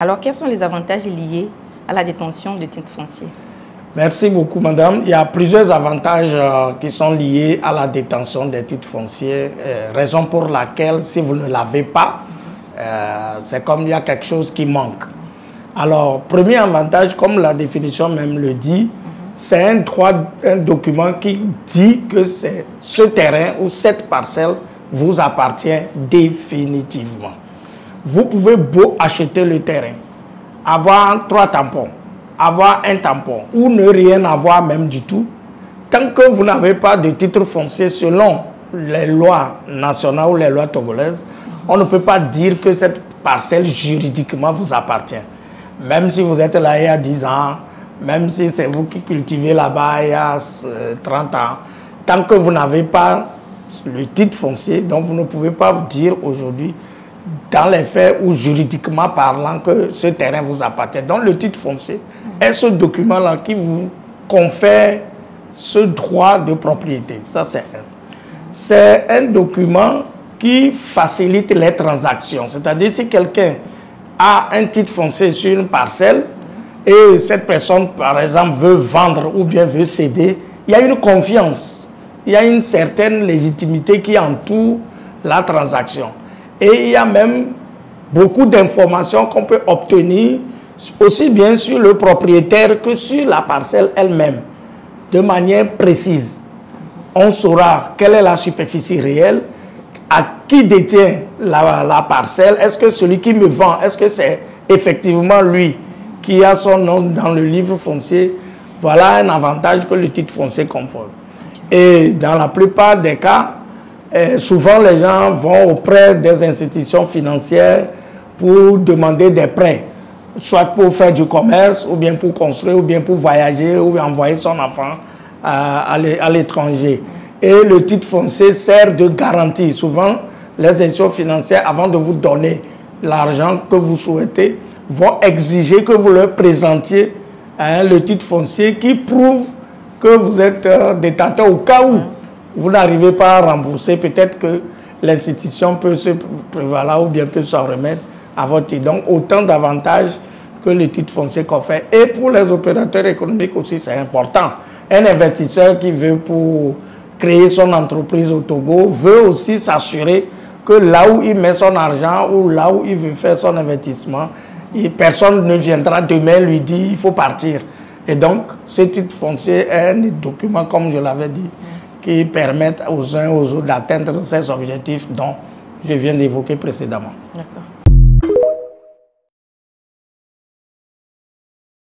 Alors, quels sont les avantages liés à la détention de titres fonciers? Merci beaucoup, madame. Il y a plusieurs avantages qui sont liés à la détention des titres fonciers, raison pour laquelle, si vous ne l'avez pas, c'est comme il y a quelque chose qui manque. Alors, premier avantage, comme la définition même le dit, c'est un document qui dit que ce terrain ou cette parcelle vous appartient définitivement. Vous pouvez beau acheter le terrain, avoir 3 tampons, avoir un tampon ou ne rien avoir même du tout. Tant que vous n'avez pas de titre foncier selon les lois nationales ou les lois togolaises, on ne peut pas dire que cette parcelle juridiquement vous appartient. Même si vous êtes là il y a 10 ans, même si c'est vous qui cultivez là-bas il y a 30 ans, tant que vous n'avez pas le titre foncier, donc vous ne pouvez pas vous dire aujourd'hui, dans les faits ou juridiquement parlant, que ce terrain vous appartient. Donc le titre foncier est ce document-là qui vous confère ce droit de propriété. Ça, c'est un document qui facilite les transactions. C'est-à-dire si quelqu'un a un titre foncier sur une parcelle et cette personne, par exemple, veut vendre ou bien veut céder, il y a une confiance, il y a une certaine légitimité qui entoure la transaction. Et il y a même beaucoup d'informations qu'on peut obtenir aussi bien sur le propriétaire que sur la parcelle elle-même, de manière précise. On saura quelle est la superficie réelle, à qui détient la parcelle, est-ce que celui qui me vend, est-ce que c'est effectivement lui qui a son nom dans le livre foncier. Voilà un avantage que le titre foncier comporte. Et dans la plupart des cas, souvent les gens vont auprès des institutions financières pour demander des prêts, soit pour faire du commerce, ou bien pour construire, ou bien pour voyager, ou envoyer son enfant à l'étranger. Et le titre foncier sert de garantie. Souvent, les institutions financières, avant de vous donner l'argent que vous souhaitez, vont exiger que vous leur présentiez le titre foncier qui prouve que vous êtes détenteur au cas où vous n'arrivez pas à rembourser. Peut-être que l'institution peut se prévaloir ou bien peut s'en remettre à votre titre. Donc, autant d'avantages que le titre foncier confère. Et pour les opérateurs économiques aussi, c'est important. Un investisseur qui veut pour créer son entreprise au Togo veut aussi s'assurer que là où il met son argent ou là où il veut faire son investissement, personne ne viendra demain lui dire il faut partir. Et donc, ce titre foncier est un document, comme je l'avais dit, qui permettent aux uns aux autres d'atteindre ces objectifs dont je viens d'évoquer précédemment. D'accord.